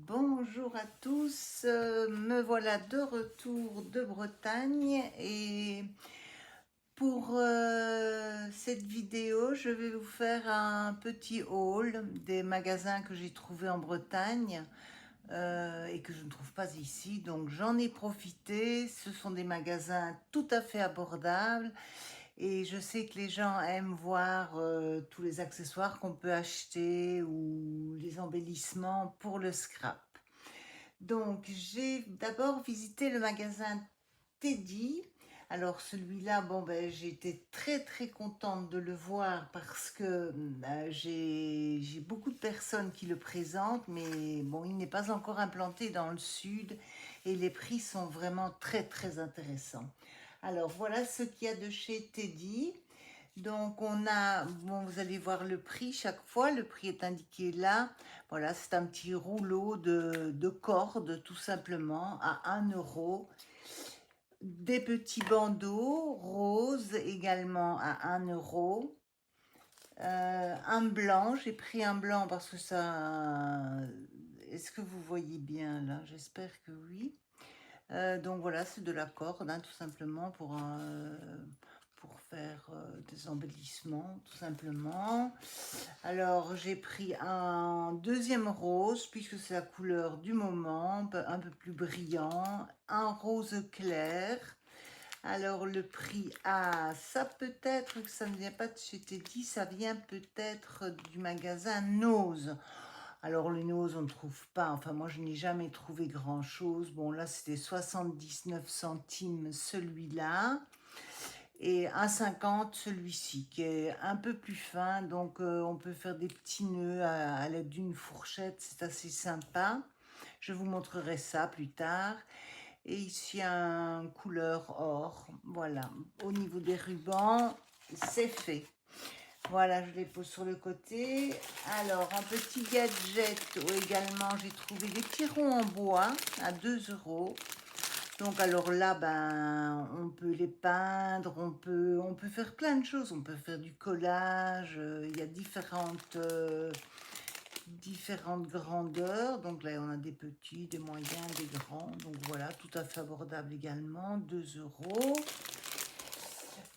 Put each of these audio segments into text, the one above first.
Bonjour à tous, me voilà de retour de Bretagne et pour cette vidéo, je vais vous faire un petit haul des magasins que j'ai trouvés en Bretagne et que je ne trouve pas ici. Donc j'en ai profité, ce sont des magasins tout à fait abordables et je sais que les gens aiment voir tous les accessoires qu'on peut acheter ou les embellissements pour le scrap. Donc, j'ai d'abord visité le magasin Teddy. Alors celui-là, bon ben j'ai été très contente de le voir parce que j'ai beaucoup de personnes qui le présentent, mais bon, il n'est pas encore implanté dans le sud et les prix sont vraiment très intéressants. Alors voilà ce qu'il y a de chez Teddy. Donc on a, bon, vous allez voir le prix chaque fois, le prix est indiqué là. Voilà, c'est un petit rouleau de cordes tout simplement à 1 euro. Des petits bandeaux roses également à 1 euro. Un blanc, j'ai pris un blanc parce que ça... Est-ce que vous voyez bien là? J'espère que oui. Donc voilà, c'est de la corde, hein, tout simplement pour faire des embellissements, tout simplement. Alors j'ai pris un deuxième rose, puisque c'est la couleur du moment, un peu plus brillant, un rose clair. Alors le prix, ça peut-être que ça ne vient pas de chez Teddy, ça vient peut-être du magasin Nose. Alors le Nose on ne trouve pas, enfin moi je n'ai jamais trouvé grand chose. Bon là c'était 79 centimes celui-là et 1,50 celui-ci qui est un peu plus fin, donc on peut faire des petits nœuds à l'aide d'une fourchette, c'est assez sympa. Je vous montrerai ça plus tard. Et ici un couleur or, voilà. Au niveau des rubans, c'est fait. Voilà, je les pose sur le côté. Alors, un petit gadget également, j'ai trouvé des petits ronds en bois à 2 euros. Donc, alors là, ben, on peut les peindre, on peut faire plein de choses. On peut faire du collage, il y a différentes grandeurs. Donc là, on a des petits, des moyens, des grands. Donc voilà, tout à fait abordable également, 2 euros.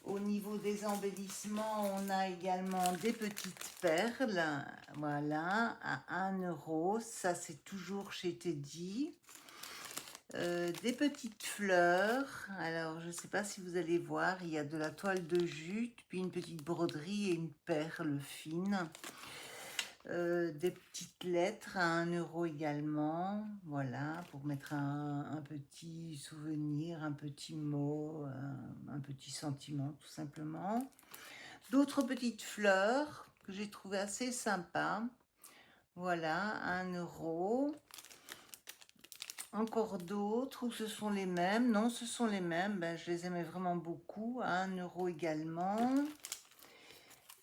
Au niveau des embellissements, on a également des petites perles, voilà, à 1 euro. Ça, c'est toujours chez Teddy. Des petites fleurs. Alors, je ne sais pas si vous allez voir, il y a de la toile de jute, puis une petite broderie et une perle fine. Des petites lettres à 1 euro également, voilà, pour mettre un petit souvenir, un petit mot, un petit sentiment tout simplement. D'autres petites fleurs que j'ai trouvées assez sympas, voilà, à 1 euro. Encore d'autres où ce sont les mêmes, non ce sont les mêmes, ben, je les aimais vraiment beaucoup, à 1 euro également.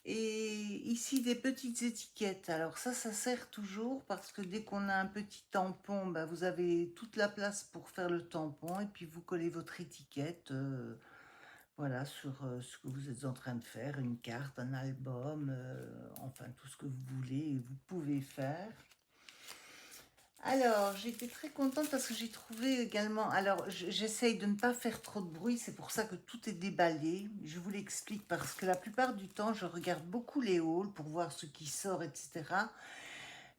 Et ici des petites étiquettes, alors ça sert toujours parce que dès qu'on a un petit tampon, ben vous avez toute la place pour faire le tampon et puis vous collez votre étiquette voilà, sur ce que vous êtes en train de faire, une carte, un album, enfin tout ce que vous voulez et vous pouvez faire. Alors, j'étais très contente parce que j'ai trouvé également... Alors, j'essaye de ne pas faire trop de bruit, c'est pour ça que tout est déballé. Je vous l'explique parce que la plupart du temps, je regarde beaucoup les hauls pour voir ce qui sort, etc.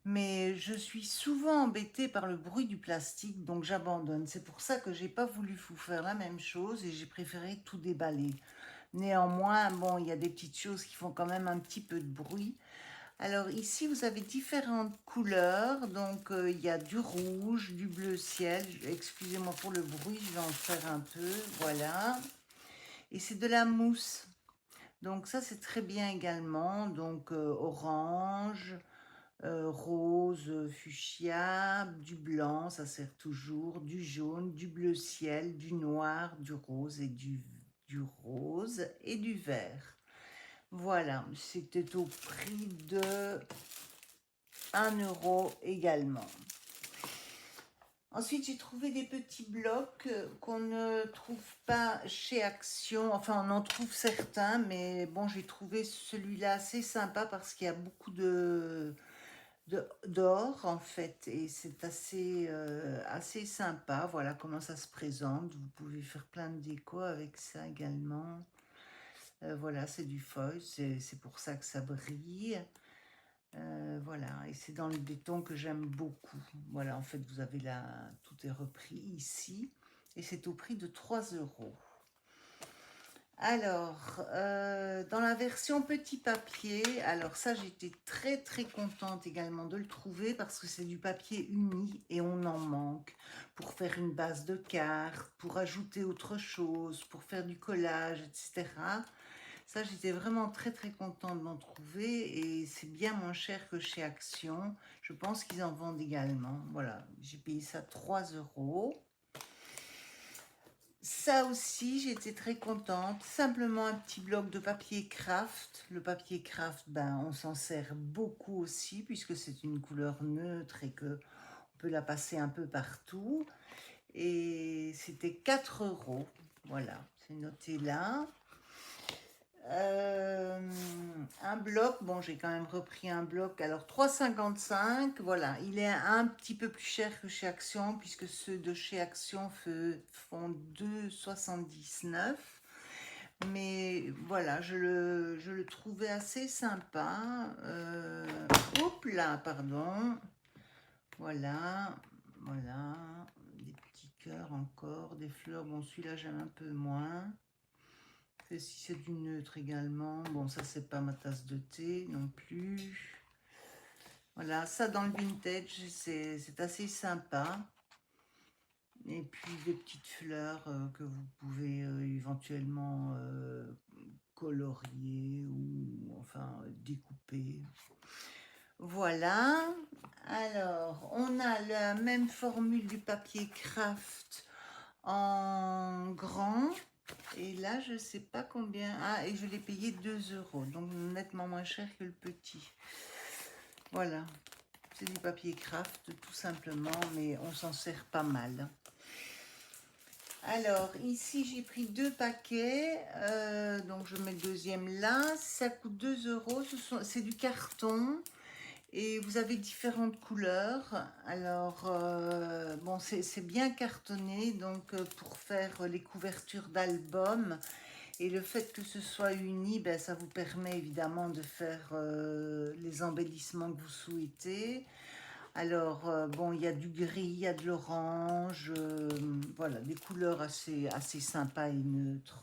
Mais je suis souvent embêtée par le bruit du plastique, donc j'abandonne. C'est pour ça que j'ai pas voulu vous faire la même chose et j'ai préféré tout déballer. Néanmoins, bon, il y a des petites choses qui font quand même un petit peu de bruit. Alors ici, vous avez différentes couleurs. Donc, il y a du rouge, du bleu ciel. Excusez-moi pour le bruit, je vais en faire un peu. Voilà. Et c'est de la mousse. Donc ça, c'est très bien également. Donc, orange, rose, fuchsia, du blanc, ça sert toujours, du jaune, du bleu ciel, du noir, du rose et du rose et du vert. Voilà, c'était au prix de 1 euro également. Ensuite, j'ai trouvé des petits blocs qu'on ne trouve pas chez Action. Enfin, on en trouve certains, mais bon, j'ai trouvé celui-là assez sympa parce qu'il y a beaucoup d'or en fait, et c'est assez sympa. Voilà comment ça se présente. Vous pouvez faire plein de déco avec ça également. Voilà, c'est du foil, c'est pour ça que ça brille. Voilà, et c'est dans le béton que j'aime beaucoup. Voilà, en fait, vous avez là, tout est repris ici, et c'est au prix de 3 euros. Alors, dans la version petit papier, alors ça, j'étais très très contente également de le trouver parce que c'est du papier uni et on en manque pour faire une base de cartes, pour ajouter autre chose, pour faire du collage, etc. Ça, j'étais vraiment très très contente d'en trouver et c'est bien moins cher que chez Action. Je pense qu'ils en vendent également. Voilà, j'ai payé ça 3 euros. Ça aussi, j'étais très contente. Simplement un petit bloc de papier craft. Le papier craft, ben, on s'en sert beaucoup aussi puisque c'est une couleur neutre et que on peut la passer un peu partout. Et c'était 4 euros. Voilà, c'est noté là. Un bloc, bon j'ai quand même repris un bloc, alors 3,55, voilà, il est un petit peu plus cher que chez Action puisque ceux de chez Action font 2,79, mais voilà, je le trouvais assez sympa. Oups là, pardon, voilà, voilà, des petits cœurs encore, des fleurs, bon celui-là j'aime un peu moins. Et si c'est du neutre également, bon ça c'est pas ma tasse de thé non plus. Voilà, ça dans le vintage c'est assez sympa. Et puis des petites fleurs que vous pouvez éventuellement colorier ou enfin découper. Voilà, alors on a la même formule du papier craft en grand. Et là, je sais pas combien. Ah, et je l'ai payé 2 euros, donc nettement moins cher que le petit. Voilà, c'est du papier craft tout simplement, mais on s'en sert pas mal. Alors, ici, j'ai pris 2 paquets, donc je mets le deuxième là. Ça coûte 2 euros, c'est du carton. Et vous avez différentes couleurs. Alors, bon, c'est bien cartonné, donc pour faire les couvertures d'albums. Et le fait que ce soit uni, ben, ça vous permet évidemment de faire les embellissements que vous souhaitez. Alors, bon, il y a du gris, il y a de l'orange, voilà, des couleurs assez sympas et neutres.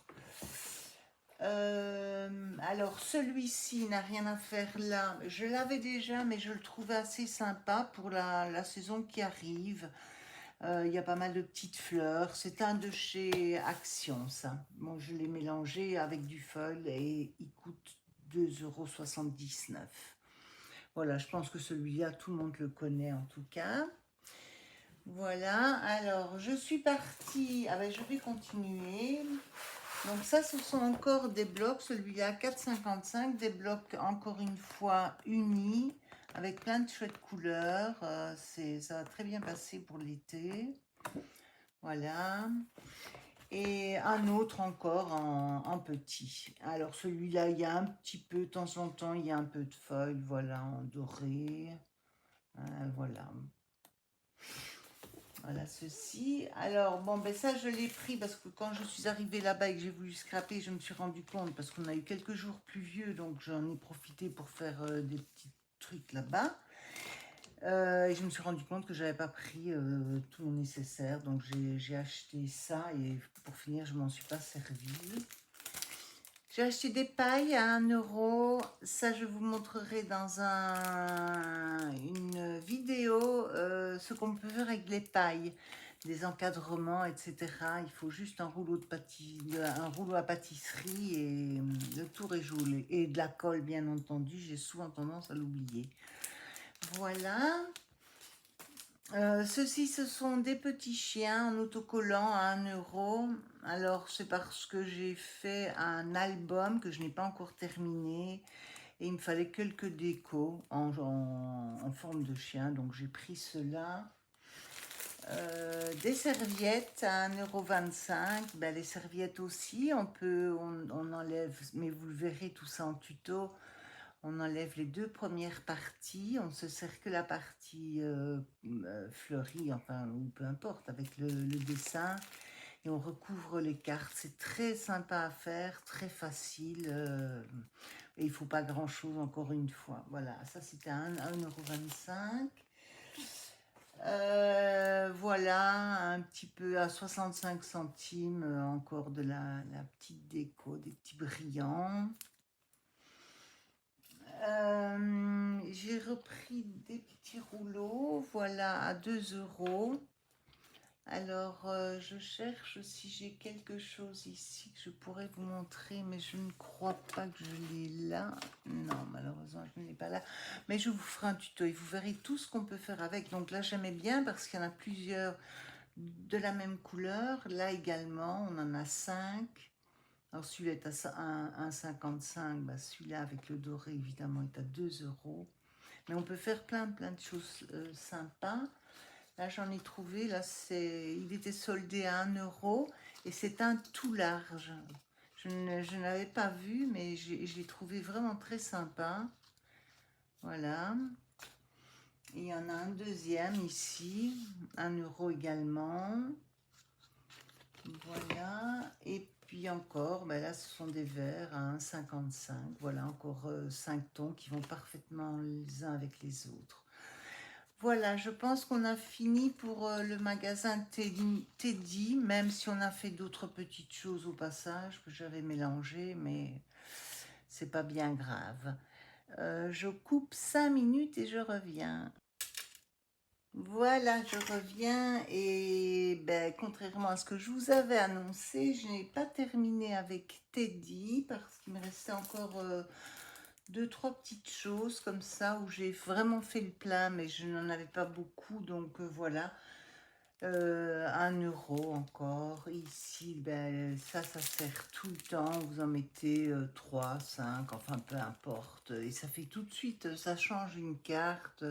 Alors, celui-ci n'a rien à faire là. Je l'avais déjà, mais je le trouvais assez sympa pour la saison qui arrive. Il y a pas mal de petites fleurs. C'est un de chez Action, ça. Bon, je l'ai mélangé avec du feuille et il coûte 2,79 €. Voilà, je pense que celui-là, tout le monde le connaît en tout cas. Voilà, alors je suis partie. Ah ben, je vais continuer. Donc ça, ce sont encore des blocs. Celui-là, 4,55, des blocs encore une fois unis avec plein de chouettes couleurs. Ça va très bien passer pour l'été. Voilà. Et un autre encore en petit. Alors celui-là, il y a un petit peu, de temps en temps, il y a un peu de feuilles, voilà, en doré. Voilà. Voilà ceci. Alors, bon, ben ça, je l'ai pris parce que quand je suis arrivée là-bas et que j'ai voulu scraper, je me suis rendu compte, parce qu'on a eu quelques jours pluvieux, donc j'en ai profité pour faire des petits trucs là-bas. Et je me suis rendu compte que j'avais pas pris tout le nécessaire, donc j'ai acheté ça et pour finir, je m'en suis pas servie. J'ai acheté des pailles à 1 euro. Ça, je vous montrerai dans une vidéo ce qu'on peut faire avec les pailles, des encadrements, etc. Il faut juste un rouleau, un rouleau à pâtisserie et le tour est joué. Et de la colle, bien entendu. J'ai souvent tendance à l'oublier. Voilà. Ceux-ci, ce sont des petits chiens en autocollant à 1 euro. Alors, c'est parce que j'ai fait un album que je n'ai pas encore terminé. Et il me fallait quelques décos en forme de chien. Donc, j'ai pris cela. Des serviettes à 1,25 €. Ben, les serviettes aussi, on enlève, mais vous le verrez tout ça en tuto. On enlève les deux premières parties, on se sert que la partie fleurie, enfin, ou peu importe, avec le dessin. Et on recouvre les cartes. C'est très sympa à faire, très facile. Et il ne faut pas grand-chose, encore une fois. Voilà, ça c'était à 1,25 €. Voilà, un petit peu à 65 centimes, encore de la petite déco, des petits brillants. J'ai repris des petits rouleaux, voilà, à 2 €. Alors, je cherche si j'ai quelque chose ici que je pourrais vous montrer, mais je ne crois pas que je l'ai là. Non, malheureusement, je ne l'ai pas là. Mais je vous ferai un tuto et vous verrez tout ce qu'on peut faire avec. Donc là, j'aimais bien parce qu'il y en a plusieurs de la même couleur. Là également, on en a 5. Alors, celui-là est à 1,55 €. Bah, celui-là, avec le doré, évidemment, est à 2 €. Mais on peut faire plein de choses sympas. Là, j'en ai trouvé, là, il était soldé à 1 € et c'est un tout large. Je n'avais pas vu, mais je l'ai trouvé vraiment très sympa. Voilà. Et il y en a un deuxième ici, 1 € également. Voilà. Et puis encore, ben là, ce sont des verres à 1,55 €. Voilà, encore 5 tons qui vont parfaitement les uns avec les autres. Voilà, je pense qu'on a fini pour le magasin Teddy, même si on a fait d'autres petites choses au passage que j'avais mélangées, mais c'est pas bien grave. Je coupe 5 minutes et je reviens. Voilà, je reviens et ben, contrairement à ce que je vous avais annoncé, je n'ai pas terminé avec Teddy parce qu'il me restait encore 2-3 petites choses comme ça où j'ai vraiment fait le plein, mais je n'en avais pas beaucoup, donc voilà. 1 € encore. Ici, ben, ça sert tout le temps. Vous en mettez 3, 5, enfin peu importe. Et ça fait tout de suite, ça change une carte.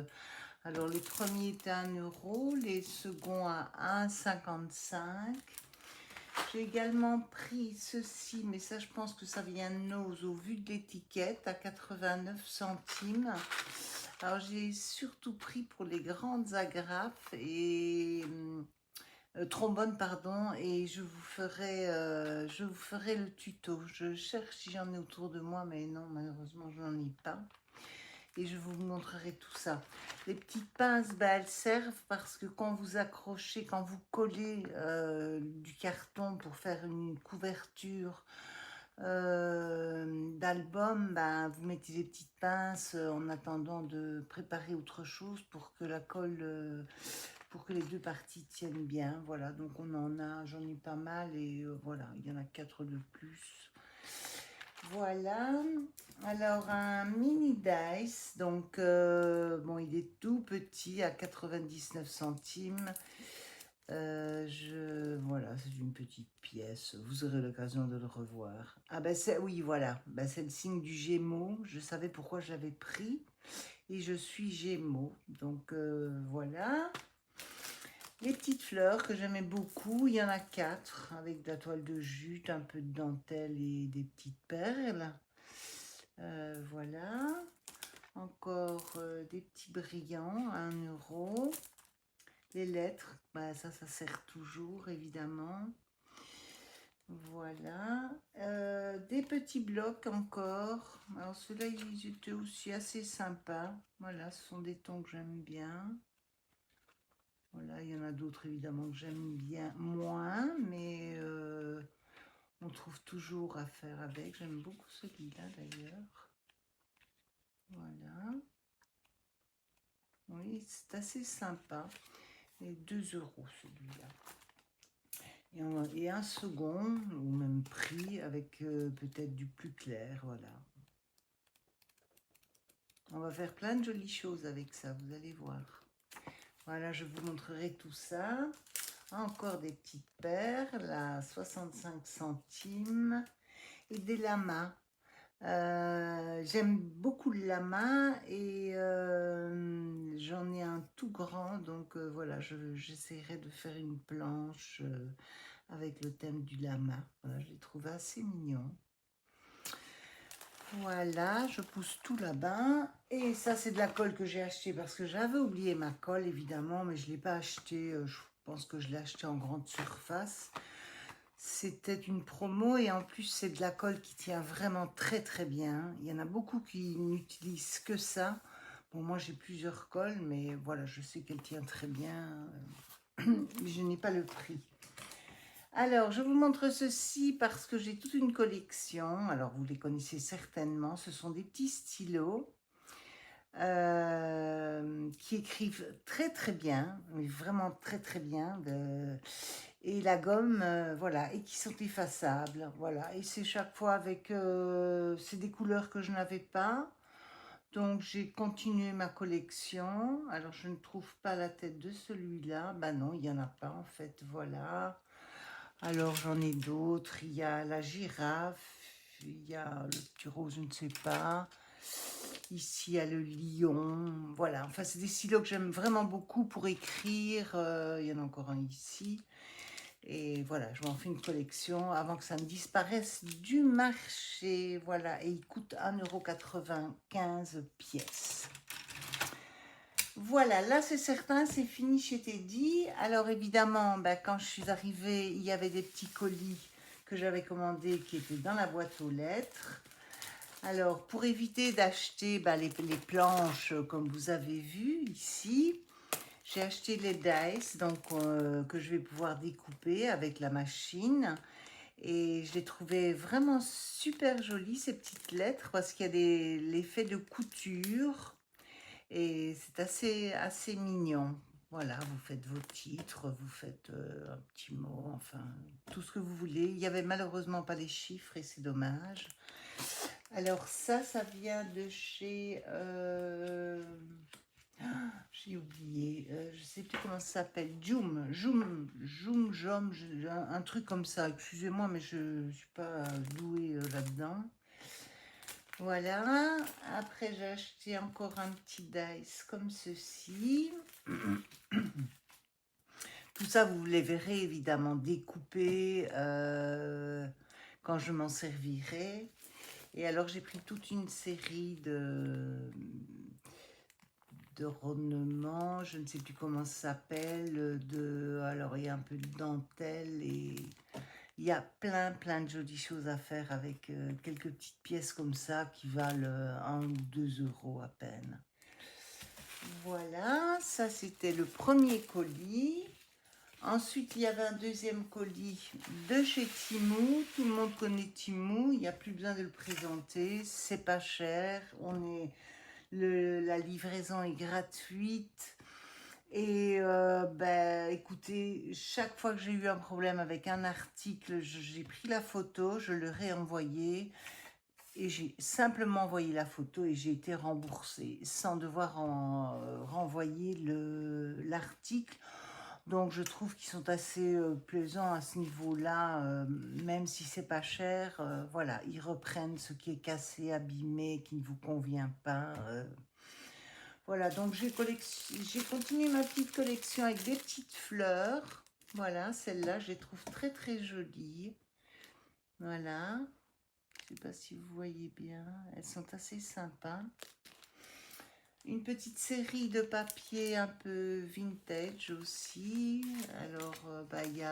Alors, les premiers étaient à 1 €, les seconds à 1,55 €. J'ai également pris ceci, mais ça, je pense que ça vient de Nose au vu de l'étiquette, à 89 centimes. Alors, j'ai surtout pris pour les grandes agrafes et trombones, pardon, et je vous ferai le tuto. Je cherche si j'en ai autour de moi, mais non, malheureusement, je n'en ai pas. Et je vous montrerai tout ça. Les petites pinces, bah, elles servent parce que quand vous accrochez, quand vous collez du carton pour faire une couverture d'album, bah, vous mettez des petites pinces en attendant de préparer autre chose pour que la colle, pour que les deux parties tiennent bien. Voilà, donc j'en ai pas mal et voilà, il y en a 4 de plus. Voilà, alors un mini dice, donc bon, il est tout petit à 99 centimes. Voilà, c'est une petite pièce, vous aurez l'occasion de le revoir. Ah ben oui, voilà, ben, c'est le signe du Gémeaux, je savais pourquoi j'avais pris, et je suis Gémeaux, donc voilà. Les petites fleurs que j'aimais beaucoup, il y en a 4 avec de la toile de jute, un peu de dentelle et des petites perles. Voilà. Encore des petits brillants à 1 €. Les lettres, bah, ça sert toujours évidemment. Voilà. Des petits blocs encore. Alors ceux-là, ils étaient aussi assez sympas. Voilà, ce sont des tons que j'aime bien. Voilà, il y en a d'autres évidemment que j'aime bien moins, mais on trouve toujours à faire avec. J'aime beaucoup celui-là d'ailleurs. Voilà. Oui, c'est assez sympa. Et 2 € celui-là. Et un second, au même prix, avec peut-être du plus clair, voilà. On va faire plein de jolies choses avec ça, vous allez voir. Voilà, je vous montrerai tout ça. Encore des petites perles à 65 centimes et des lamas. J'aime beaucoup le lama et j'en ai un tout grand, donc voilà, j'essaierai de faire une planche avec le thème du lama. Voilà, je l'ai trouvé assez mignon. Voilà, je pousse tout là-bas. Et ça, c'est de la colle que j'ai acheté parce que j'avais oublié ma colle, évidemment, mais je ne l'ai pas acheté. Je pense que je l'ai acheté en grande surface. C'était une promo et en plus, c'est de la colle qui tient vraiment très très bien. Il y en a beaucoup qui n'utilisent que ça. Bon, moi, j'ai plusieurs colles, mais voilà, je sais qu'elle tient très bien. Mais je n'ai pas le prix. Alors, je vous montre ceci parce que j'ai toute une collection. Alors, vous les connaissez certainement. Ce sont des petits stylos qui écrivent très très bien, mais vraiment très très bien. Et la gomme, voilà, et qui sont effaçables. Voilà, et c'est chaque fois avec... c'est des couleurs que je n'avais pas. Donc, j'ai continué ma collection. Alors, je ne trouve pas la tête de celui-là. Ben non, il n'y en a pas en fait. Voilà. Alors j'en ai d'autres, il y a la girafe, il y a le petit rose, je ne sais pas. Ici il y a le lion, voilà. Enfin c'est des stylos que j'aime vraiment beaucoup pour écrire. Il y en a encore un ici. Et voilà, je m'en fais une collection avant que ça ne disparaisse du marché. Voilà, et il coûte 1,95 € pièce. Voilà, là c'est certain, c'est fini chez Teddy. Alors évidemment, ben, quand je suis arrivée, il y avait des petits colis que j'avais commandés qui étaient dans la boîte aux lettres. Alors pour éviter d'acheter ben, les planches comme vous avez vu ici, j'ai acheté les dice donc, que je vais pouvoir découper avec la machine. Et je les trouvais vraiment super jolies ces petites lettres parce qu'il y a l'effet de couture. Et c'est assez mignon. Voilà, vous faites vos titres, vous faites un petit mot, enfin, tout ce que vous voulez. Il n'y avait malheureusement pas les chiffres et c'est dommage. Alors ça vient de chez... j'ai oublié, je ne sais plus comment ça s'appelle. Joom, un truc comme ça. Excusez-moi, mais je ne suis pas douée là-dedans. Voilà, après j'ai acheté encore un petit dice comme ceci. Tout ça, vous les verrez évidemment découpés quand je m'en servirai. Et alors j'ai pris toute une série d'ornements, je ne sais plus comment ça s'appelle. Alors il y a un peu de dentelle et... Il y a plein de jolies choses à faire avec quelques petites pièces comme ça qui valent 1 ou 2 € à peine. Voilà, ça c'était le premier colis. Ensuite, il y avait un deuxième colis de chez Temu. Tout le monde connaît Temu, il n'y a plus besoin de le présenter. C'est pas cher, la livraison est gratuite. Et écoutez, chaque fois que j'ai eu un problème avec un article, j'ai pris la photo, je le réenvoyé et j'ai simplement envoyé la photo et j'ai été remboursée sans devoir renvoyer l'article. Donc je trouve qu'ils sont assez plaisants à ce niveau-là, même si c'est pas cher. Voilà, ils reprennent ce qui est cassé, abîmé, qui ne vous convient pas. Voilà, donc j'ai continué ma petite collection avec des petites fleurs. Voilà, celles-là, je les trouve très jolies. Voilà, je ne sais pas si vous voyez bien, elles sont assez sympas. Une petite série de papiers un peu vintage aussi. Alors, il y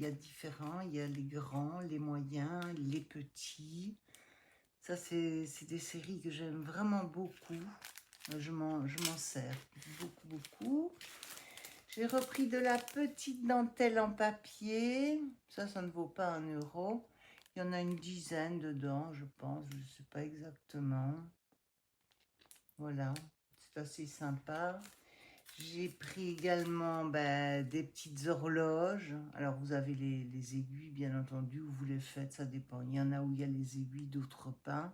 a différents, il y a les grands, les moyens, les petits. Ça, c'est des séries que j'aime vraiment beaucoup. Je m'en sers beaucoup. J'ai repris de la petite dentelle en papier. Ça ne vaut pas 1 €. Il y en a une dizaine dedans, je pense. Je ne sais pas exactement. Voilà, c'est assez sympa. J'ai pris également des petites horloges. Alors, vous avez les aiguilles, bien entendu, où vous les faites, ça dépend. Il y en a où il y a les aiguilles, d'autres pas.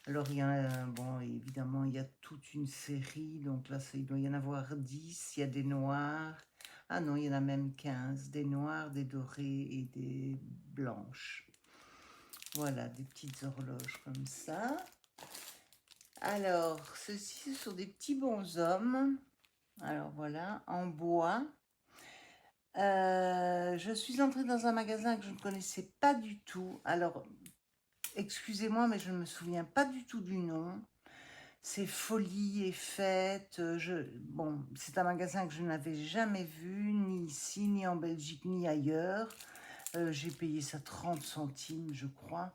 Alors, il y a, bon, évidemment, il y a toute une série. Donc là, il doit y en avoir 10. Il y a des noirs. Ah non, il y en a même 15. Des noirs, des dorés et des blanches. Voilà, des petites horloges comme ça. Alors, ceux-ci, ce sont des petits bonshommes. Alors voilà, en bois. Je suis entrée dans un magasin que je ne connaissais pas du tout. Alors, excusez-moi, mais je ne me souviens pas du tout du nom. C'est Folie et Fête. Bon, c'est un magasin que je n'avais jamais vu, ni ici, ni en Belgique, ni ailleurs. J'ai payé ça 30 centimes, je crois.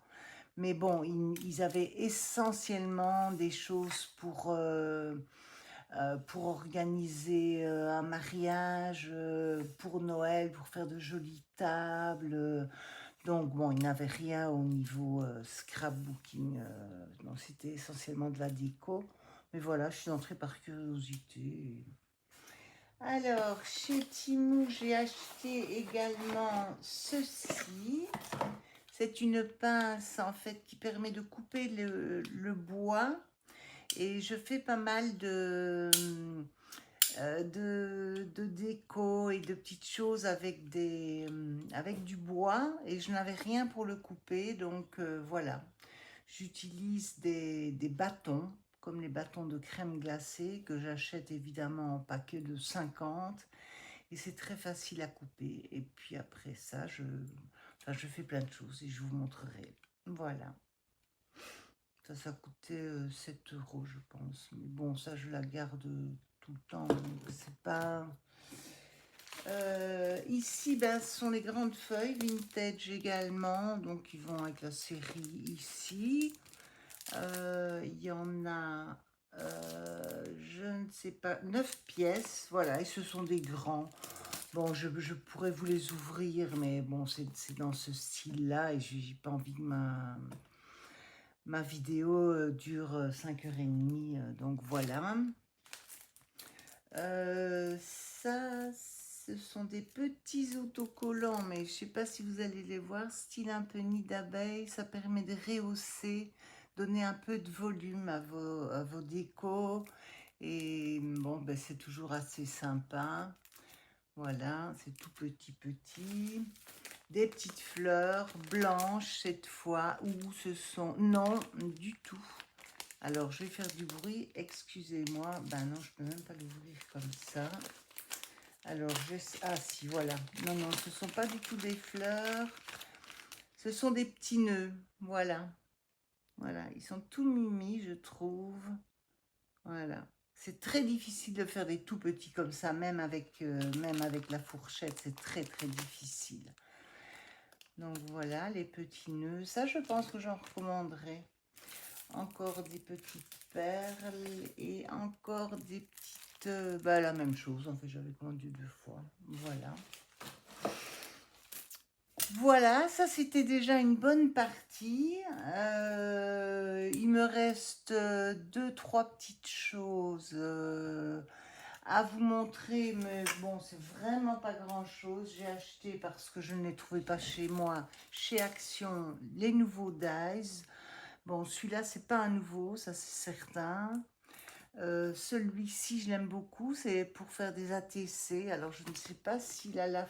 Mais bon, ils avaient essentiellement des choses pour organiser un mariage, pour Noël, pour faire de jolies tables. Donc bon, ils n'avaient rien au niveau scrapbooking. Donc c'était essentiellement de la déco. Mais voilà, je suis entrée par curiosité. Alors, chez Temu, j'ai acheté également ceci. C'est une pince en fait qui permet de couper le bois. Et je fais pas mal de déco et de petites choses avec, avec du bois. Et je n'avais rien pour le couper. Donc voilà, j'utilise des bâtons, comme les bâtons de crème glacée, que j'achète évidemment en paquet de 50. Et c'est très facile à couper. Et puis après ça, enfin, je fais plein de choses et je vous montrerai. Voilà. Ça coûtait 7 euros, je pense. Mais bon, ça, je la garde tout le temps. Donc, c'est pas... ici, ben, ce sont les grandes feuilles, vintage également. Donc, ils vont avec la série ici. Il y en a, je ne sais pas, 9 pièces. Voilà, et ce sont des grands. Bon, je pourrais vous les ouvrir, mais bon, c'est dans ce style-là et j'ai pas envie que ma vidéo dure 5h30, donc voilà. Ça, ce sont des petits autocollants, mais je sais pas si vous allez les voir, style un peu nid d'abeille. Ça permet de rehausser, donner un peu de volume à vos décos. Et bon, ben, c'est toujours assez sympa. Voilà, c'est tout petit. Des petites fleurs blanches cette fois, où ce sont... Non, du tout. Alors, je vais faire du bruit, excusez-moi. Ben non, je peux même pas l'ouvrir comme ça. Alors, ah si, voilà. Non, non, ce ne sont pas du tout des fleurs. Ce sont des petits nœuds, voilà. Voilà, ils sont tout mimi, je trouve. Voilà. C'est très difficile de faire des tout petits comme ça, même avec la fourchette, c'est très difficile. Donc voilà, les petits nœuds. Ça, je pense que j'en recommanderais. Encore des petites perles et encore des petites... bah, la même chose, en fait, j'avais commandé 2 fois. Voilà. Voilà, ça c'était déjà une bonne partie. Il me reste 2-3 petites choses à vous montrer, mais bon, c'est vraiment pas grand chose. J'ai acheté parce que je ne les trouvais pas chez moi, chez Action, les nouveaux Dies. Bon, celui-là, c'est pas un nouveau, ça c'est certain. Celui-ci, je l'aime beaucoup, c'est pour faire des ATC. Alors, je ne sais pas s'il a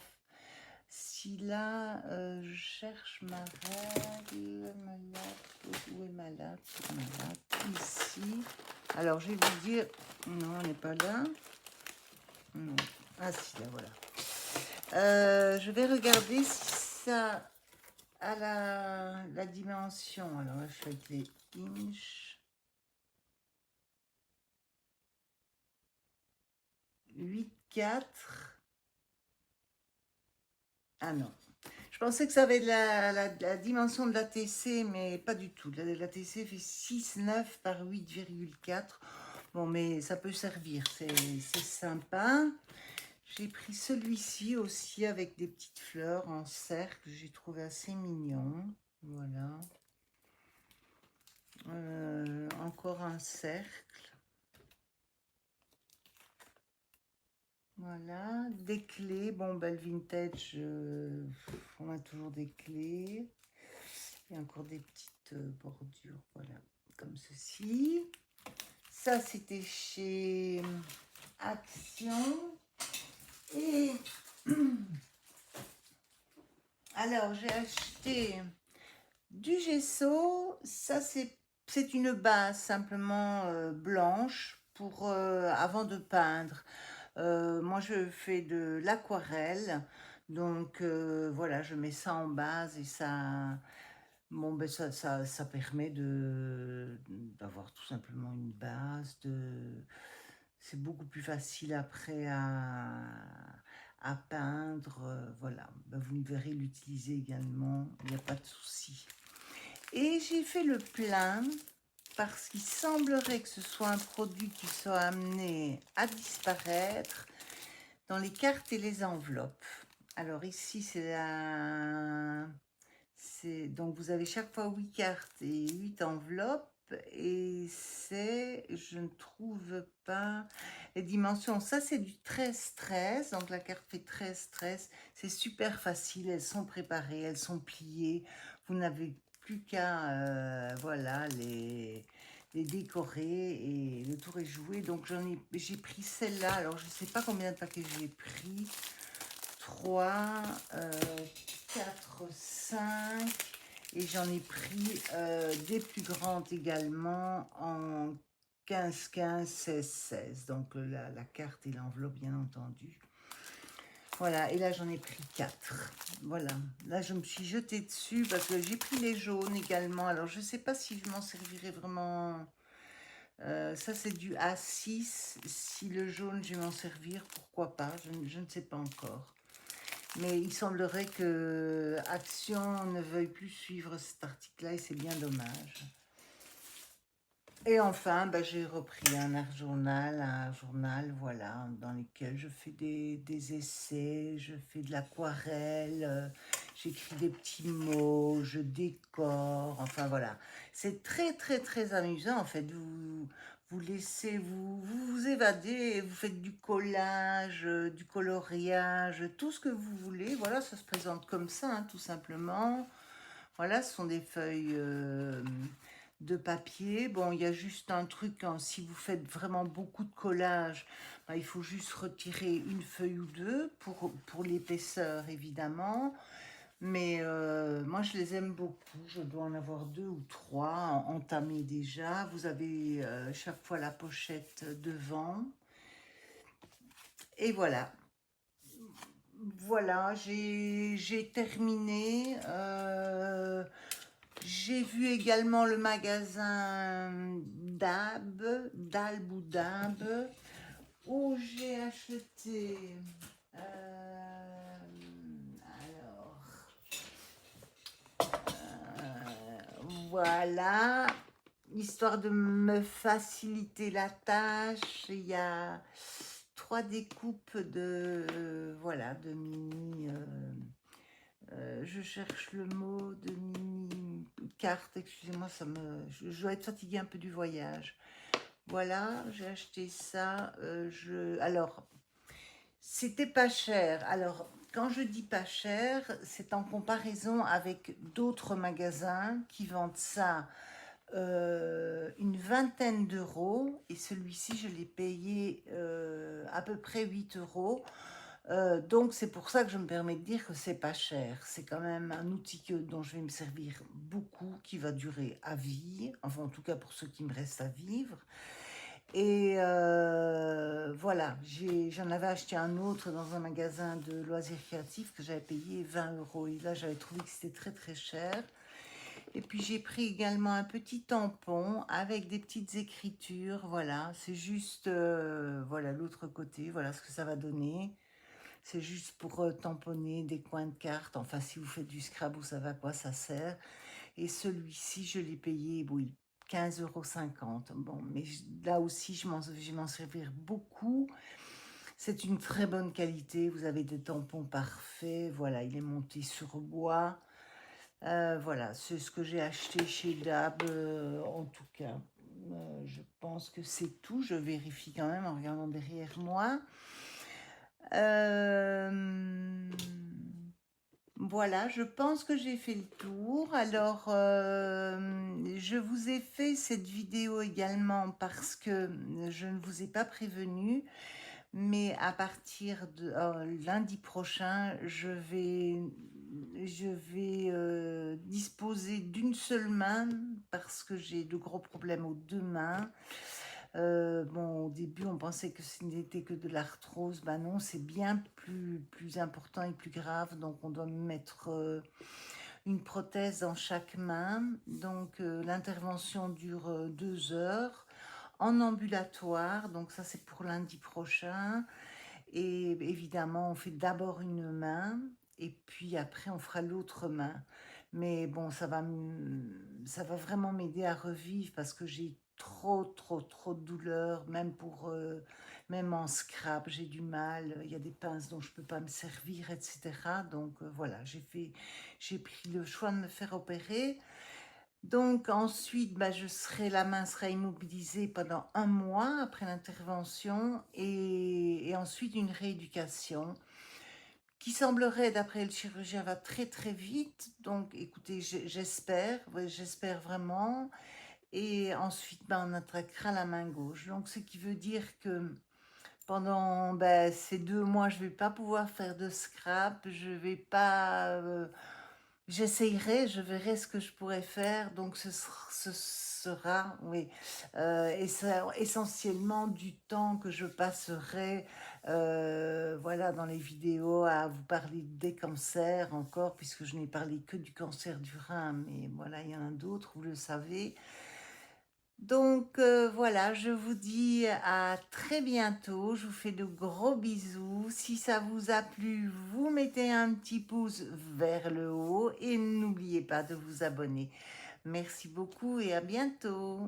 je cherche ma règle, où est ma latte? Ici. Alors, je vais vous dire, non, on n'est pas là. Non. Ah si, là, voilà. Je vais regarder si ça a la dimension. Alors là, je suis avec les inches. 8,4. Ah non. Je pensais que ça avait la dimension de l'ATC, mais pas du tout. L'ATC fait 6,9 par 8,4. Bon, mais ça peut servir, c'est sympa. J'ai pris celui-ci aussi avec des petites fleurs en cercle. J'ai trouvé assez mignon. Voilà. Encore un cercle. Voilà, des clés. Bon, ben, le vintage, on a toujours des clés. Et encore des petites bordures, voilà, comme ceci. Ça, c'était chez Action. Et alors, j'ai acheté du gesso. Ça, c'est une base simplement blanche pour avant de peindre. Moi, je fais de l'aquarelle. Donc, voilà, je mets ça en base et ça... Bon, ben ça permet d'avoir tout simplement une base, c'est beaucoup plus facile après à peindre, voilà. Ben, vous me verrez l'utiliser également, il n'y a pas de souci. Et j'ai fait le plein parce qu'il semblerait que ce soit un produit qui soit amené à disparaître dans les cartes et les enveloppes. Alors ici, donc vous avez chaque fois 8 cartes et 8 enveloppes. Et je ne trouve pas les dimensions. Ça, c'est du 13-13. Donc la carte fait 13-13. C'est super facile. Elles sont préparées, elles sont pliées. Vous n'avez plus qu'à voilà, les décorer et le tour est joué. Donc j'ai pris celle-là. Alors je ne sais pas combien de paquets j'ai pris. 3, 4, 5 et j'en ai pris des plus grandes également en 15, 15, 16, 16. Donc la carte et l'enveloppe bien entendu. Voilà, et là j'en ai pris 4. Voilà, là je me suis jetée dessus parce que j'ai pris les jaunes également. Alors je ne sais pas si je m'en servirai vraiment. Ça c'est du A6. Si le jaune je vais m'en servir, pourquoi pas, je ne sais pas encore. Mais il semblerait que Action ne veuille plus suivre cet article-là et c'est bien dommage. Et enfin, bah, j'ai repris un journal, voilà, dans lequel je fais des essais, je fais de l'aquarelle, j'écris des petits mots, je décore, enfin voilà. C'est très très très amusant en fait, vous laissez vous évader, vous faites du collage, du coloriage, tout ce que vous voulez, voilà, ça se présente comme ça, hein, tout simplement. Voilà, ce sont des feuilles de papier. Bon, il y a juste un truc, hein, si vous faites vraiment beaucoup de collage, ben, il faut juste retirer une feuille ou deux pour l'épaisseur, évidemment. Mais moi, je les aime beaucoup. Je dois en avoir 2 ou 3 entamés déjà. Vous avez chaque fois la pochette devant. Et voilà. Voilà, j'ai terminé. J'ai vu également le magasin d'Alb ou Dab, où j'ai acheté, alors, voilà, histoire de me faciliter la tâche, il y a 3 découpes voilà, de mini... je cherche le mot de mini carte, excusez-moi, je dois être fatiguée un peu du voyage. Voilà, j'ai acheté ça. Alors, c'était pas cher. Alors, quand je dis pas cher, c'est en comparaison avec d'autres magasins qui vendent ça une vingtaine d'euros. Et celui-ci, je l'ai payé à peu près 8 euros. Donc c'est pour ça que je me permets de dire que c'est pas cher. C'est quand même un outil dont je vais me servir beaucoup, qui va durer à vie, enfin en tout cas pour ceux qui me restent à vivre. Et voilà, j'en avais acheté un autre dans un magasin de loisirs créatifs que j'avais payé 20 euros. Et là j'avais trouvé que c'était très très cher. Et puis j'ai pris également un petit tampon avec des petites écritures. Voilà, c'est juste voilà l'autre côté, voilà ce que ça va donner. C'est juste pour tamponner des coins de cartes. Enfin, si vous faites du Scrabble, vous savez à quoi ça sert. Et celui-ci, je l'ai payé, oui, 15,50 €. Bon, mais là aussi, je vais m'en servir beaucoup. C'est une très bonne qualité. Vous avez des tampons parfaits. Voilà, il est monté sur bois. Voilà, c'est ce que j'ai acheté chez Dab, en tout cas. Je pense que c'est tout. Je vérifie quand même en regardant derrière moi. Voilà, je pense que j'ai fait le tour. Alors, je vous ai fait cette vidéo également parce que je ne vous ai pas prévenu, mais à partir de lundi prochain, je vais disposer d'une seule main parce que j'ai de gros problèmes aux 2 mains. Bon, au début, on pensait que ce n'était que de l'arthrose. Ben non, c'est bien plus important et plus grave. Donc, on doit me mettre une prothèse dans chaque main. Donc l'intervention dure 2 heures en ambulatoire, donc ça c'est pour lundi prochain. Et évidemment, on fait d'abord une main et puis après on fera l'autre main. Mais bon, ça va vraiment m'aider à revivre parce que j'ai trop de douleurs, même en scrap, j'ai du mal. Il y a des pinces dont je peux pas me servir, etc. Donc voilà, j'ai pris le choix de me faire opérer. Donc ensuite, bah, la main sera immobilisée pendant 1 mois après l'intervention et ensuite une rééducation qui semblerait, d'après le chirurgien, va très vite. Donc écoutez, j'espère, ouais, j'espère vraiment. Et ensuite, bah, on attaquera la main gauche. Donc ce qui veut dire que pendant ces 2 mois, je vais pas pouvoir faire de scrap, je vais pas... j'essayerai, je verrai ce que je pourrais faire, donc ce sera, oui, et ça, essentiellement du temps que je passerai, voilà, dans les vidéos à vous parler des cancers encore, puisque je n'ai parlé que du cancer du rein, mais voilà, il y en a d'autres, vous le savez. Donc voilà, je vous dis à très bientôt, je vous fais de gros bisous. Si ça vous a plu, vous mettez un petit pouce vers le haut et n'oubliez pas de vous abonner. Merci beaucoup et à bientôt.